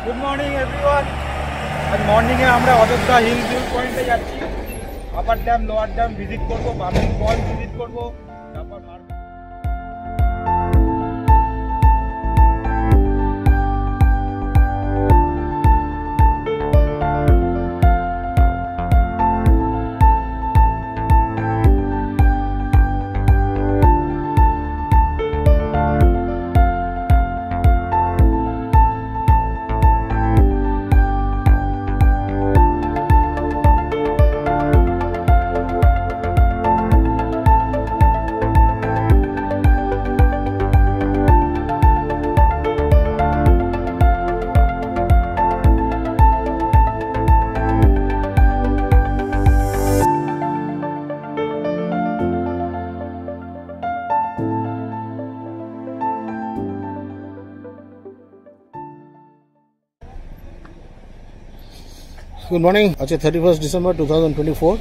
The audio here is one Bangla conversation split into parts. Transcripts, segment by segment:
Good morning everyone. আজ মর্নিংয়ে আমরা অযোধ্যা হিল ভিউ পয়েন্টে যাচ্ছি। Upper dam lower dam visit করবো, বামনি ফল ভিজিট করবো, তারপর গুড মর্নিং। আজকে 31 ডিসেম্বর 2024।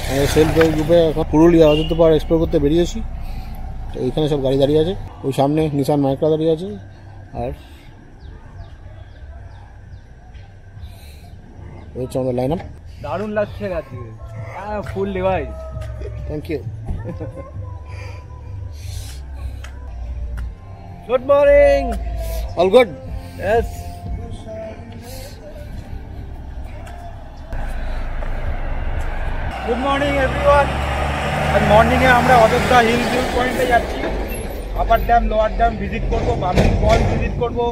আমরা সেলফ ড্রাইভ গ্রুপে এখন পুরুলিয়া অযোধ্যা পাহাড় এক্সপ্লোর করতে বেরিয়েছি। তো এইখানে সব গাড়ি দাঁড়িয়ে আছে, ওই সামনে নিসান মাইক্রা দাঁড়িয়ে আছে, আর হচ্ছে আমাদের লাইন আপ। দারুণ লাগছে আজকে, full device. Thank you. Good morning. All good? Yes. Good morning everyone. আজ মর্নিংয়ে আমরা অযোধ্যা হিল ভিউ পয়েন্টে যাচ্ছি। Upper dam lower dam visit করবো, বামনি ফল ভিজিট করবো,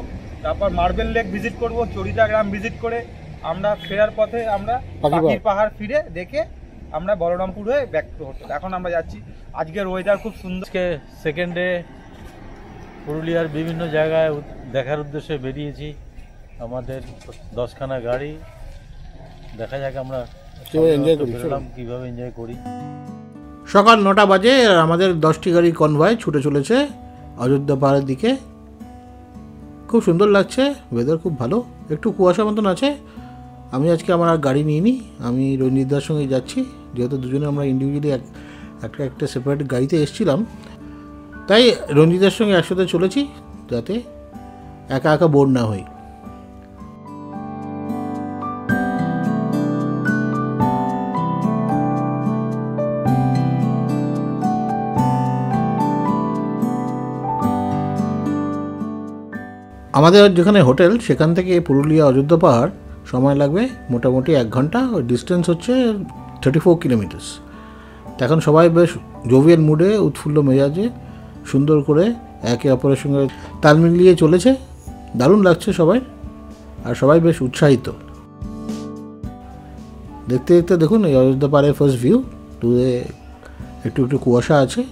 তারপর মার্বেল লেক ভিজিট করবো, চরিদা গ্রাম ভিজিট করে আমরা ফেরার পথে আমরা পাখির পাহাড় ফিরে দেখে আমরা বলরামপুর হয়ে ব্যাক টু হোটেল। এখন আমরা যাচ্ছি। আজকের ওয়েদার খুব সুন্দর। আজকে সেকেন্ড ডে পুরুলিয়ার বিভিন্ন জায়গায় দেখার উদ্দেশ্যে বেরিয়েছি। আমাদের 10খানা গাড়ি, দেখা যাক আমরা কিভাবে এনজয় করি। সকাল 9টা বাজে আর আমাদের 10টি গাড়ি কনভয় ছুটে চলেছে অযোধ্যা পাহাড়ের দিকে। খুব সুন্দর লাগছে, ওয়েদার খুব ভালো, একটু কুয়াশা মতন আছে। আমি আজকে আমার আর গাড়ি নিইনি, আমি রঞ্জিতদার সঙ্গে যাচ্ছি, যেহেতু দুজনে আমরা ইন্ডিভিজুয়ালি একটা সেপারেট গাড়িতে এসেছিলাম, তাই রঞ্জিতদার সঙ্গে একসাথে চলেছি যাতে একা একা বোর না হই। আমাদের যেখানে হোটেল সেখান থেকে পুরুলিয়া অযোধ্যা পাহাড় সময় লাগবে মোটামুটি 1 ঘন্টা। ওই ডিস্টেন্স হচ্ছে 34 কিলোমিটার্স। এখন সবাই বেশ জোভিয়াল মুডে, উৎফুল্ল মেজাজে, সুন্দর করে একে অপরের সঙ্গে তাল মিলিয়ে চলেছে। দারুণ লাগছে সবাই, আর সবাই বেশ উৎসাহিত। দেখতে দেখতে দেখুন এই অযোধ্যা পাহাড়ের ফার্স্ট ভিউ। দূরে একটু একটু কুয়াশা আছে।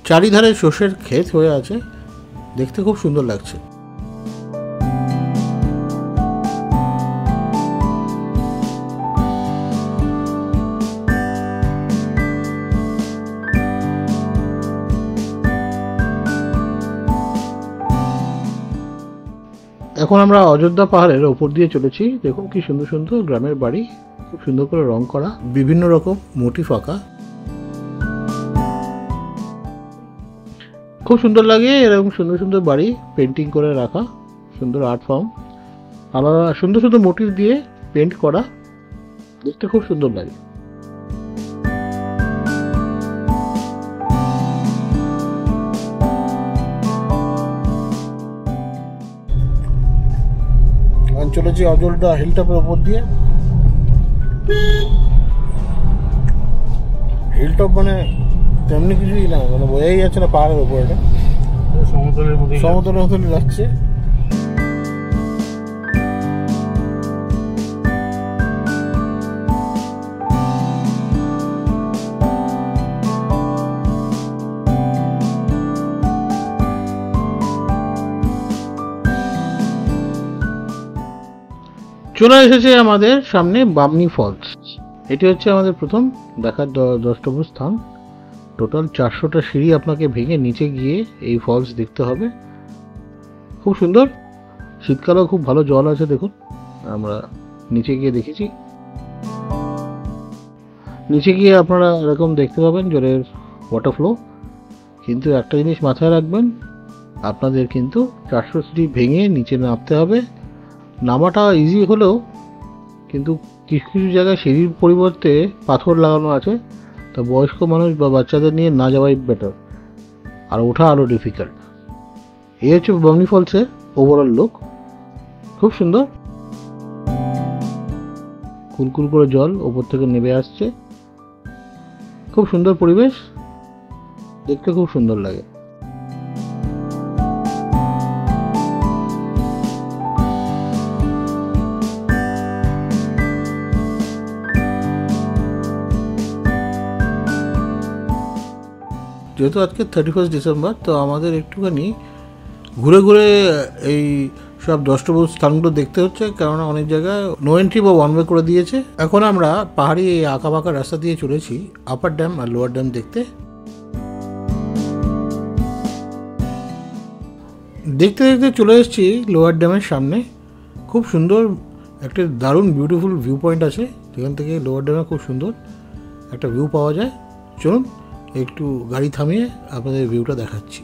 চারিধারে সর্ষের ক্ষেত হয়ে আছে, দেখতে খুব সুন্দর লাগছে। এখন আমরা অযোধ্যা পাহাড়ের ওপর দিয়ে চলেছি। দেখুন কি সুন্দর সুন্দর গ্রামের বাড়ি, খুব সুন্দর করে রং করা, বিভিন্ন রকম মোটিফ আঁকা। খুব সুন্দর লাগে এরকম সুন্দর সুন্দর বাড়ি পেন্টিং করে রাখা, সুন্দর আর্ট ফর্ম, আলাদা সুন্দর সুন্দর মোটিভ দিয়ে পেন্ট করা, দেখতে খুব সুন্দর লাগে। চলেছি অযোধ্যা হিলটপের ওপর দিয়ে। হিলটপ মানে তেমনি কিছুই না, মানে বোঝাই যাচ্ছে না পাহাড়ের ওপর, এটা সমতলের মতনই লাগছে। চলে এসেছে আমাদের সামনে বামনি ফলস। এটি হচ্ছে আমাদের প্রথম দেখার দ্রষ্টব্য স্থান। টোটাল 400টা সিঁড়ি আপনাকে ভেঙে নিচে গিয়ে এই ফলস দেখতে হবে। খুব সুন্দর, শীতকালেও খুব ভালো জল আছে। দেখুন, আমরা নিচে গিয়ে দেখেছি, নিচে গিয়ে আপনারা এরকম দেখতে পাবেন জলের ওয়াটার ফ্লো। কিন্তু একটা জিনিস মাথায় রাখবেন, আপনাদের কিন্তু 400 সিঁড়ি ভেঙে নিচে নামতে হবে। নামাটা ইজি হলেও কিন্তু কিছু কিছু জায়গায় সিঁড়ির পরিবর্তে পাথর লাগানো আছে, তা বয়স্ক মানুষ বা বাচ্চাদের নিয়ে না যাওয়াই বেটার, আর ওঠা আরও ডিফিকাল্ট। এই হচ্ছে বামনি ফলসের ওভারঅল লুক। খুব সুন্দর, কুলকুল করে জল ওপর থেকে নেমে আসছে। খুব সুন্দর পরিবেশ, দেখতে খুব সুন্দর লাগে। যেহেতু আজকে 31 ডিসেম্বর, তো আমাদের একটুখানি ঘুরে ঘুরে এই সব দ্রষ্টব্য স্থানগুলো দেখতে হচ্ছে, কেননা অনেক জায়গায় নো এন্ট্রি বা ওয়ান ওয়ে করে দিয়েছে। এখন আমরা পাহাড়ি এই আঁকা বাঁকা রাস্তা দিয়ে চলেছি আপার ড্যাম আর লোয়ার ড্যাম দেখতে। দেখতে দেখতে চলে এসেছি লোয়ার ড্যামের সামনে। খুব সুন্দর একটা দারুণ বিউটিফুল ভিউ পয়েন্ট আছে, যেখান থেকে লোয়ার ড্যামে খুব সুন্দর একটা ভিউ পাওয়া যায়। চলুন একটু গাড়ি থামিয়ে আপনাদের ভিউটা দেখাচ্ছি।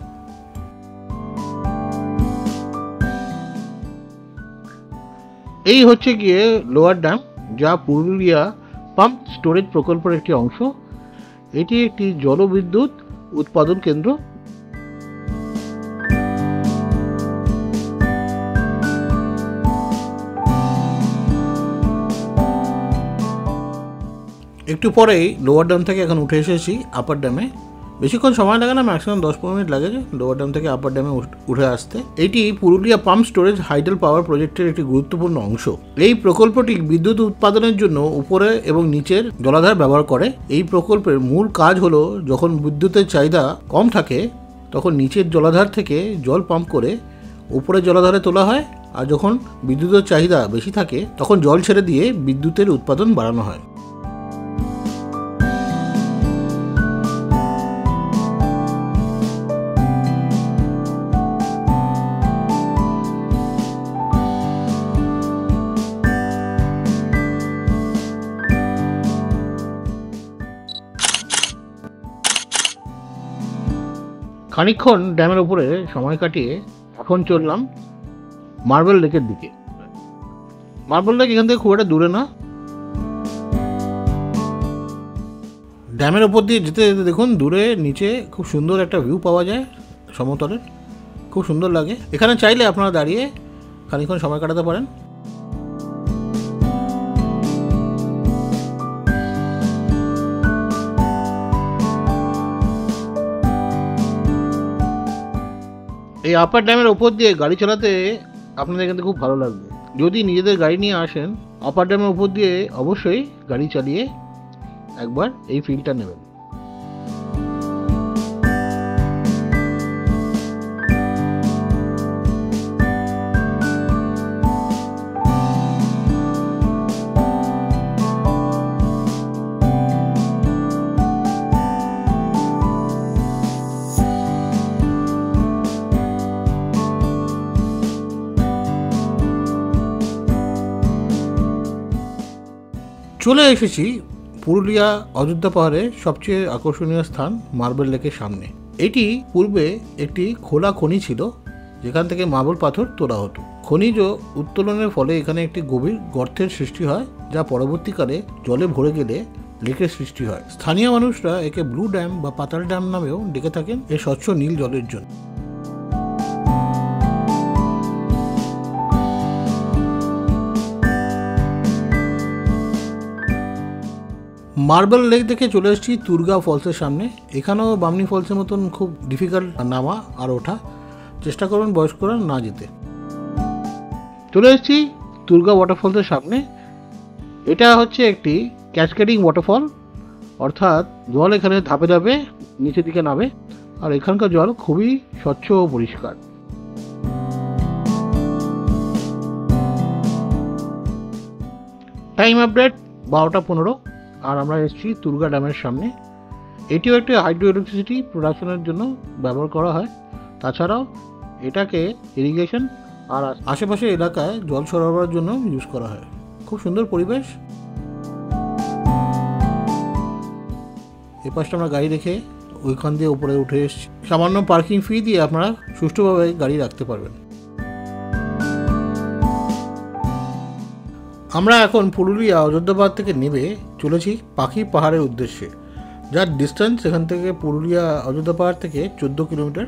এই হচ্ছে গিয়ে লোয়ার ড্যাম, যা পুরুলিয়া পাম্প স্টোরেজ প্রকল্পের একটি অংশ। এটি একটি জলবিদ্যুৎ উৎপাদন কেন্দ্র। একটু পরেই লোয়ার ড্যাম থেকে এখন উঠে এসেছি আপার ড্যামে। বেশিক্ষণ সময় লাগে না, ম্যাক্সিমাম 10-15 মিনিট লাগে লোয়ার ড্যাম থেকে আপার ড্যামে উঠে আসতে। এটি পুরুলিয়া পাম্প স্টোরেজ হাইডেল পাওয়ার প্রজেক্টের একটি গুরুত্বপূর্ণ অংশ। এই প্রকল্পটি বিদ্যুৎ উৎপাদনের জন্য উপরে এবং নিচের জলাধার ব্যবহার করে। এই প্রকল্পের মূল কাজ হলো, যখন বিদ্যুতের চাহিদা কম থাকে তখন নিচের জলাধার থেকে জল পাম্প করে উপরে জলাধারে তোলা হয়, আর যখন বিদ্যুতের চাহিদা বেশি থাকে তখন জল ছেড়ে দিয়ে বিদ্যুতের উৎপাদন বাড়ানো হয়। খানিকক্ষণ ড্যামের উপরে সময় কাটিয়ে এখন চললাম মার্বেল লেকের দিকে। মার্বেল লেক এখান থেকে খুব একটা দূরে না। ড্যামের ওপর দিয়ে যেতে যেতে দেখুন দূরে নিচে খুব সুন্দর একটা ভিউ পাওয়া যায় সমতলের, খুব সুন্দর লাগে। এখানে চাইলে আপনারা দাঁড়িয়ে খানিকক্ষণ সময় কাটাতে পারেন। এই আপার ড্যামের ওপর দিয়ে গাড়ি চালাতে আপনাদের এখান থেকে খুব ভালো লাগবে। যদি নিজেদের গাড়ি নিয়ে আসেন, আপার ড্যামের ওপর দিয়ে অবশ্যই গাড়ি চালিয়ে একবার এই ফিলটা নেবেন। চলে এসেছি পুরুলিয়া অযোধ্যা পাহাড়ের সবচেয়ে আকর্ষণীয় স্থান মার্বেল লেকের সামনে। এটি পূর্বে একটি খোলা খনি ছিল, যেখান থেকে মার্বেল পাথর তোলা হতো। খনিজ উত্তোলনের ফলে এখানে একটি গভীর গর্তের সৃষ্টি হয়, যা পরবর্তীকালে জলে ভরে গেলে লেকের সৃষ্টি হয়। স্থানীয় মানুষরা একে ব্লু ড্যাম বা পাতাল ড্যাম নামেও ডেকে থাকেন এই স্বচ্ছ নীল জলের জন্য। মার্বেল লেক দেখে চলে এসেছি তুর্গা ফলসের সামনে। এখানেও বামনি ফলসের মতন খুব ডিফিকাল্ট নামা আর ওঠা, চেষ্টা করবেন বয়স্করা না যেতে। চলে এসেছি তুর্গা ওয়াটারফলসের সামনে। এটা হচ্ছে একটি ক্যাসকেডিং ওয়াটারফল, অর্থাৎ জল এখানে ধাপে ধাপে নিচের দিকে নামে, আর এখানকার জল খুবই স্বচ্ছ ও পরিষ্কার। টাইম আপডেট 12:15, আর আমরা এসেছি তুর্গা ড্যামের সামনে। এটিও একটি হাইড্রো ইলেকট্রিসিটি প্রোডাকশনের জন্য ব্যবহার করা হয়। তাছাড়াও এটাকে ইরিগেশন আর আশেপাশের এলাকায় জল সরবরাহের জন্য ইউজ করা হয়। খুব সুন্দর পরিবেশ। এই পাশটা আমরা গাড়ি রেখে ওইখান দিয়ে উপরে উঠে এসেছি। সামান্য পার্কিং ফি দিয়ে আপনারা সুষ্ঠুভাবে গাড়ি রাখতে পারবেন। আমরা এখন পুরুলিয়া অযোধ্যা পাহাড় থেকে নেমে চলেছি পাখি পাহাড়ের উদ্দেশ্যে, যার ডিস্টেন্স এখান থেকে পুরুলিয়া অযোধ্যা পাহাড় থেকে 14 কিলোমিটার।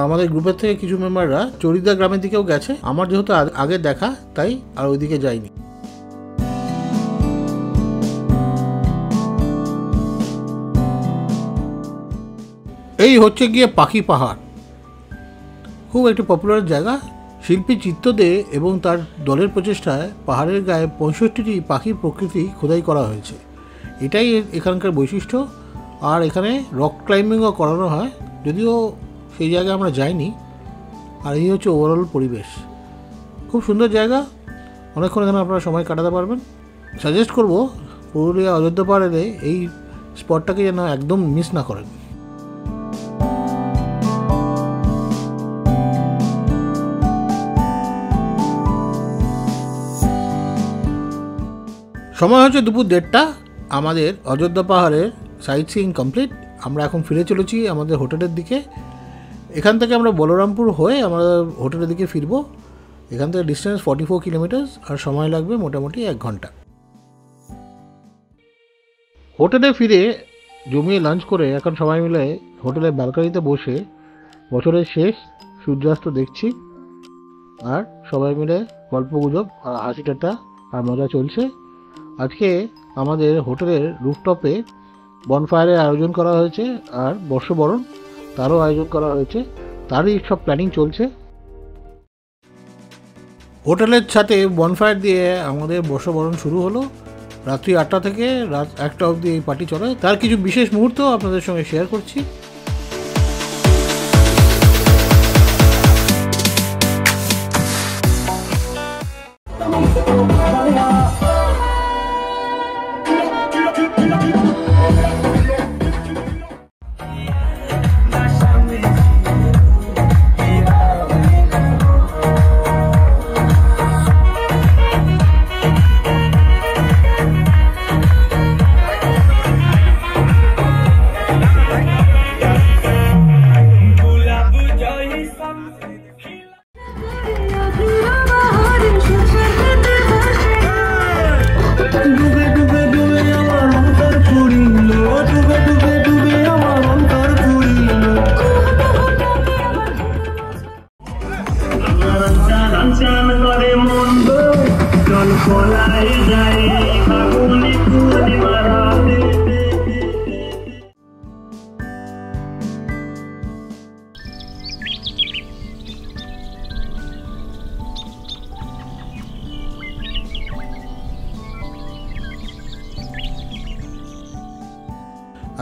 আমাদের গ্রুপের থেকে কিছু মেম্বাররা চরিদা গ্রামের দিকেও গেছে। আমার যেহেতু আগে দেখা, তাই আর ওইদিকে যাইনি। এই হচ্ছে গিয়ে পাখি পাহাড়, খুব একটি পপুলার জায়গা। শিল্পী চিত্তদে এবং তার দলের প্রচেষ্টায় পাহাড়ের গায়ে 65টি পাখির প্রকৃতি খোদাই করা হয়েছে। এটাই এখানকার বৈশিষ্ট্য। আর এখানে রক ক্লাইম্বিংও করানো হয়, যদিও সেই জায়গায় আমরা যাইনি। আর এই হচ্ছে ওভারঅল পরিবেশ। খুব সুন্দর জায়গা, অনেকক্ষণ এখানে আপনারা সময় কাটাতে পারবেন। সাজেস্ট করব পুরুলিয়া অযোধ্যা পাহাড়ে এই স্পটটাকে যেন একদম মিস না করেন। সময় হচ্ছে দুপুর 1:30। আমাদের অযোধ্যা পাহাড়ের সাইট সিইং কমপ্লিট। আমরা এখন ফিরে চলেছি আমাদের হোটেলের দিকে। এখান থেকে আমরা বলরামপুর হয়ে আমরা হোটেলের দিকে ফিরব। এখান থেকে ডিস্টেন্স 44 কিলোমিটার আর সময় লাগবে মোটামুটি 1 ঘন্টা। হোটেলে ফিরে জমিয়ে লাঞ্চ করে এখন সবাই মিলে হোটেলের ব্যালকনিতে বসে বছরের শেষ সূর্যাস্ত দেখছি। আর সবাই মিলে গল্পগুজব আর হাসি ঠাট্টা আর মজা চলছে। আজকে আমাদের হোটেলের রুফটপে বনফায়ারের আয়োজন করা হয়েছে, আর বর্ষবরণ তারও আয়োজন করা হয়েছে। তারই সব প্ল্যানিং চলছে। হোটেলের ছাদে বনফায়ার দিয়ে আমাদের বর্ষবরণ শুরু হলো। রাত্রি 8টা থেকে রাত 1টা অবধি এই পার্টি চলে। তার কিছু বিশেষ মুহূর্ত আপনাদের সঙ্গে শেয়ার করছি।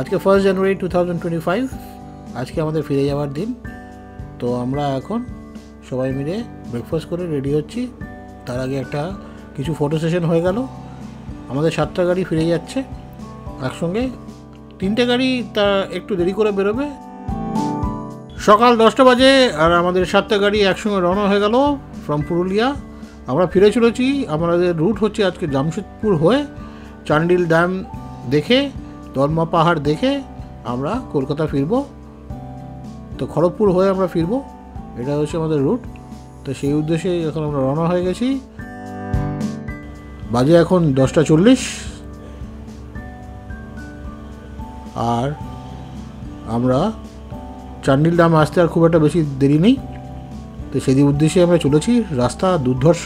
আজকে 1 জানুয়ারি 2025। আজকে আমাদের ফিরে যাওয়ার দিন। তো আমরা এখন সবাই মিলে ব্রেকফাস্ট করে রেডি হচ্ছি। তার আগে কিছু ফটো সেশন হয়ে গেল। আমাদের 7টা গাড়ি ফিরে যাচ্ছে একসঙ্গে। 3টে গাড়ি তা একটু দেরি করে বেরোবে। সকাল 10টা বাজে আর আমাদের 7টা গাড়ি একসঙ্গে রওনা হয়ে গেল ফ্রম পুরুলিয়া। আমরা ফিরে চলেছি। আমাদের রুট হচ্ছে আজকে জামশেদপুর হয়ে চান্ডিল ড্যাম দেখে দলমা পাহাড় দেখে আমরা কলকাতা ফিরব। তো খড়গপুর হয়ে আমরা ফিরব, এটা হচ্ছে আমাদের রুট। তো সেই উদ্দেশ্যে এখন আমরা রওনা হয়ে গেছি। বাজে এখন 10টা 40 আর আমরা চান্ডিল ড্যাম আসতে আর খুব একটা বেশি দেরি নেই। তো সেই উদ্দেশ্যে আমরা চলেছি। রাস্তা দুর্ধর্ষ,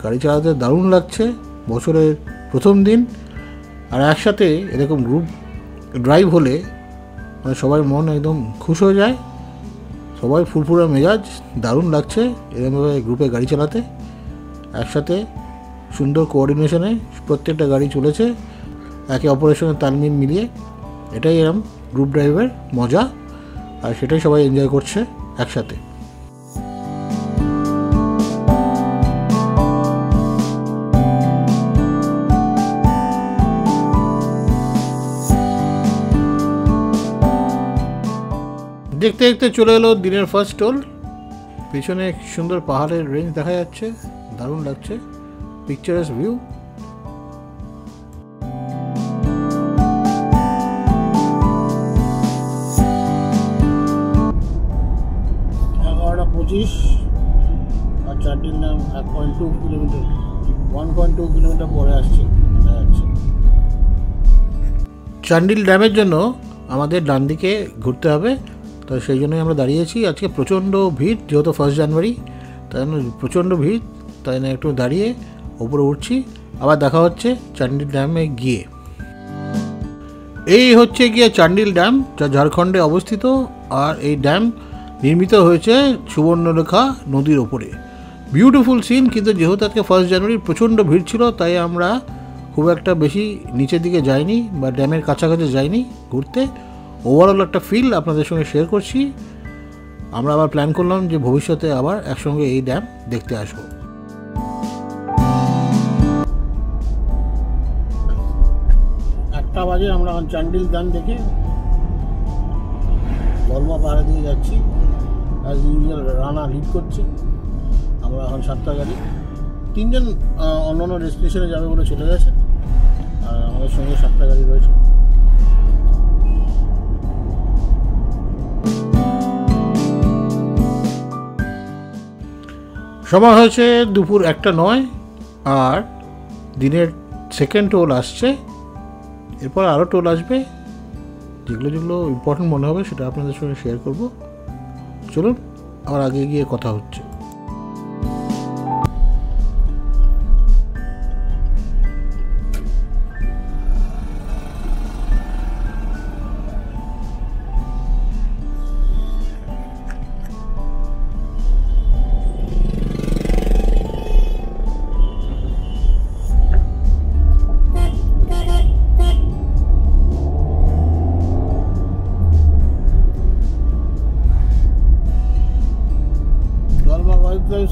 গাড়ি চালাতে দারুণ লাগছে। বছরের প্রথম দিন আর একসাথে এরকম গ্রুপ ড্রাইভ হলে মানে সবার মন একদম খুশ হয়ে যায়। সবাই ফুরফুরে মেজাজ, দারুণ লাগছে এরকমভাবে গ্রুপে গাড়ি চালাতে। একসাথে সুন্দর কোঅর্ডিনেশনে প্রত্যেকটা গাড়ি চলেছে, একে অপরের সঙ্গে তালমিল মিলিয়ে। এটাই এরকম গ্রুপ ড্রাইভের মজা, আর সেটাই সবাই এনজয় করছে একসাথে। দেখতে দেখতে চলে এলো দিনের ফার্স্ট টোল পেছনে সুন্দর পাহাড়ের রেঞ্জ দেখা যাচ্ছে, দারুণ লাগছে, পিকচারাস ভিউ। এগারোটা 25 আর চান্ডিল ড্যাম 1.2 কিলোমিটার 1.2 কিলোমিটার পরে আসছে দেখা যাচ্ছে। চান্ডিল ড্যামের জন্য আমাদের ডান দিকে ঘুরতে হবে, তো সেই জন্যই আমরা দাঁড়িয়েছি। আজকে প্রচণ্ড ভিড়, যেহেতু 1 জানুয়ারি, তাই জন্য প্রচণ্ড ভিড়, তাই জন্য একটু দাঁড়িয়ে ওপরে উঠছি। আবার দেখা হচ্ছে চান্ডিল ড্যামে গিয়ে। এই হচ্ছে গিয়ে চান্ডিল ড্যাম, যা ঝাড়খণ্ডে অবস্থিত। আর এই ড্যাম নির্মিত হয়েছে সুবর্ণরেখা নদীর ওপরে। বিউটিফুল সিন, কিন্তু যেহেতু আজকে 1 জানুয়ারি প্রচণ্ড ভিড় ছিল, তাই আমরা খুব একটা বেশি নিচের দিকে যাইনি বা ড্যামের কাছাকাছি যাইনি ঘুরতে। ওভারঅল একটা ফিল আপনাদের সঙ্গে শেয়ার করছি। আমরা আবার প্ল্যান করলাম যে ভবিষ্যতে আবার একসঙ্গে এই ড্যাম দেখতে আসবো। একটা বাজে আমরা এখন চান্ডিল ড্যাম দেখে দলমা পাহাড়ে দিয়ে যাচ্ছি। অ্যাজ ইউজুয়াল রানা লিড করছে, আমরা এখন 7টা গাড়ি, 3জন অন্যান্য ডেস্টিনেশনে যাবে বলে চলে গেছে, আর আমাদের সঙ্গে 7টা গাড়ি রয়েছে। সময় হয়েছে দুপুর 1:09, আর দিনের সেকেন্ড টোল আসছে। এরপর আরও টোল আসবে, যেগুলো যেগুলো ইম্পর্টেন্ট মনে হবে সেটা আপনাদের সঙ্গে শেয়ার করব। চলুন আবার আগে গিয়ে কথা হচ্ছে।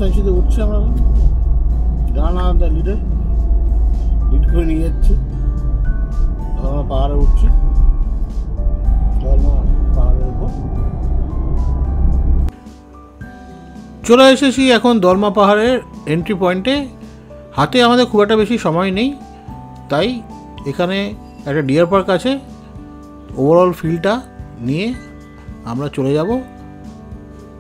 সেঞ্চুরিতে উঠছি আমরা, রানা দ্য লিডার লিড করে নিয়ে যাচ্ছি। আমরা পাহাড়ে উঠছি, পাহাড়ের উপর চলে এসেছি এখন দলমা পাহাড়ের এন্ট্রি পয়েন্টে। হাতে আমাদের খুব একটা বেশি সময় নেই, তাই এখানে একটা ডিয়ার পার্ক আছে। ওভারঅল ফিলটা নিয়ে আমরা চলে যাব।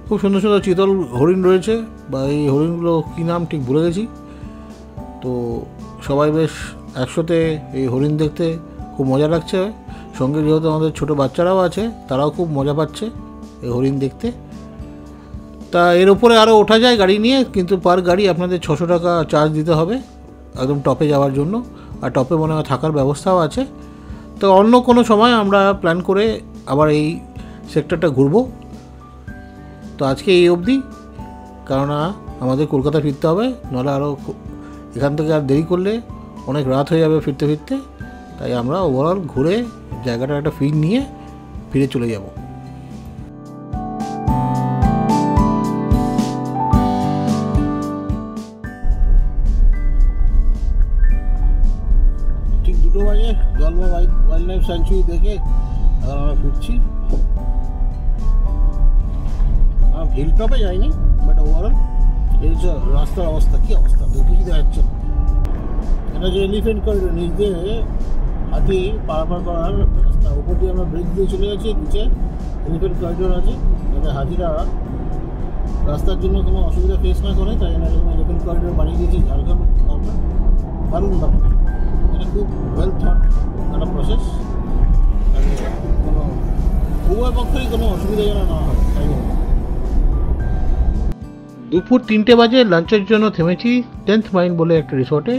খুব সুন্দর সুন্দর চিতল হরিণ রয়েছে, বা এই হরিণগুলো কী নাম ঠিক ভুলে গেছি। তো সবাই বেশ একসাথে এই হরিণ দেখতে খুব মজা লাগছে। সঙ্গে যেহেতু আমাদের ছোটো বাচ্চারাও আছে, তারাও খুব মজা পাচ্ছে এই হরিণ দেখতে। তা এর উপরে আরও ওঠা যায় গাড়ি নিয়ে, কিন্তু পার গাড়ি আপনাদের 600 টাকা চার্জ দিতে হবে একদম টপে যাওয়ার জন্য। আর টপে মনে হয় থাকার ব্যবস্থাও আছে। তো অন্য কোনো সময় আমরা প্ল্যান করে আবার এই সেক্টরটা ঘুরবো। তো আজকে এই অবধি, কেননা আমাদের কলকাতা ফিরতে হবে, নাহলে আরও এখান থেকে আর দেরি করলে অনেক রাত হয়ে যাবে ফিরতে ফিরতে। তাই আমরা ওভারঅল ঘুরে জায়গাটার একটা ফিল নিয়ে ফিরে চলে যাব। ঠিক 2টো বাজে দলমা ওয়াইল্ড লাইফ স্যাঞ্চুরি দেখে এখন আমরা ফিরছি। হিল টপে যাইনি, বাট ওভারঅল এই যে রাস্তার অবস্থা, কী অবস্থা দেখে কি দেখা যাচ্ছে। এটা যে এলিফেন্ট করিডোর, নিচ দিয়ে হাতি পারাপার করার রাস্তা, উপর দিয়ে আমরা ব্রিজ দিয়ে চলে গেছি, নিচে এলিফেন্ট করিডোর আছে, যাতে হাতিরা রাস্তার জন্য কোনো অসুবিধা ফেস না করে, তাই জন্য এলিফেন্ট করিডোর বানিয়ে দিয়েছি ঝাড়খণ্ড গভর্নমেন্ট। দারুণ ব্যাপার, এটা খুব ওয়েল থট একটা প্রসেস। কোনো উভয় পক্ষেরই কোনো অসুবিধা যেন না হয়, তাই জন্য। দুপুর 3টে বাজে লাঞ্চের জন্য থেমেছি 10th মাইল বলে একটা রিসর্টে।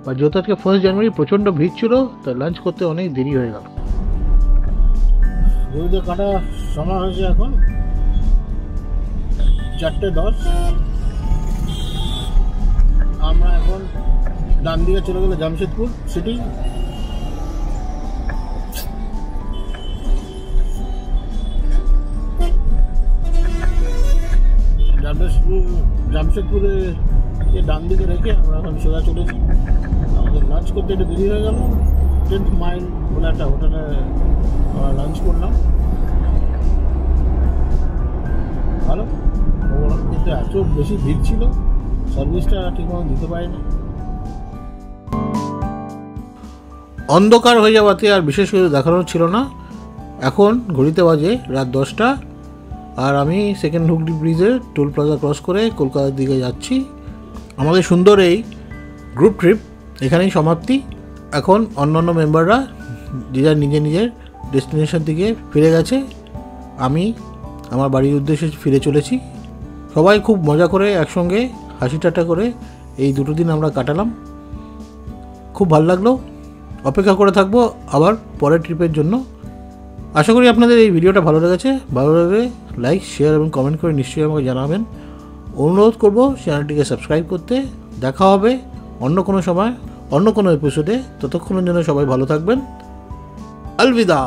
বা যেহেতু আজকে 1 জানুয়ারি প্রচণ্ড ভিড় ছিল, তাই লাঞ্চ করতে অনেক দেরি হয়ে গেল। ঘুরতে কাটা সময় হয়েছে এখন 4:10। আমরা এখন ডান দিকে চলে গেলে জামশেদপুর সিটি। জামশেদপুরে ডান দিকে রেখে আমরা এখন সোজা চলেছি। আমাদের লাঞ্চ করতে একটু দেরি হয়ে গেল। 10th মাইল বলে একটা হোটেলে আমরা লাঞ্চ করলাম, ভালো। কিন্তু কিন্তু এত বেশি ভিড় ছিল, সার্ভিসটা ঠিকমতো দিতে পারেনি। অন্ধকার হয়ে যাওয়াতে আর বিশেষ কিছু দেখানোর ছিল না। এখন ঘড়িতে বাজে রাত 10টা, আর আমি সেকেন্ড হুগলি ব্রিজের টোল প্লাজা ক্রস করে কলকাতার দিকে যাচ্ছি। আমাদের সুন্দর এই গ্রুপ ট্রিপ এখানেই সমাপ্তি। এখন অন্যান্য মেম্বাররা যে যার নিজের নিজের ডেস্টিনেশন দিকে ফিরে গেছে, আমি আমার বাড়ির উদ্দেশ্যে ফিরে চলেছি। সবাই খুব মজা করে একসঙ্গে হাসি ঠাট্টা করে এই 2 দিন আমরা কাটালাম, খুব ভালো লাগলো। অপেক্ষা করে থাকবো আবার পরের ট্রিপের জন্য। আশা করি আপনাদের এই ভিডিওটা ভালো লেগেছে। ভালো লাগলে লাইক, শেয়ার এবং কমেন্ট করে নিশ্চয়ই আমাকে জানাবেন। অনুরোধ করব চ্যানেলটিকে সাবস্ক্রাইব করতে। দেখা হবে অন্য কোনো সময়, অন্য কোনো এপিসোডে। ততক্ষণের জন্য সবাই ভালো থাকবেন। আলবিদা।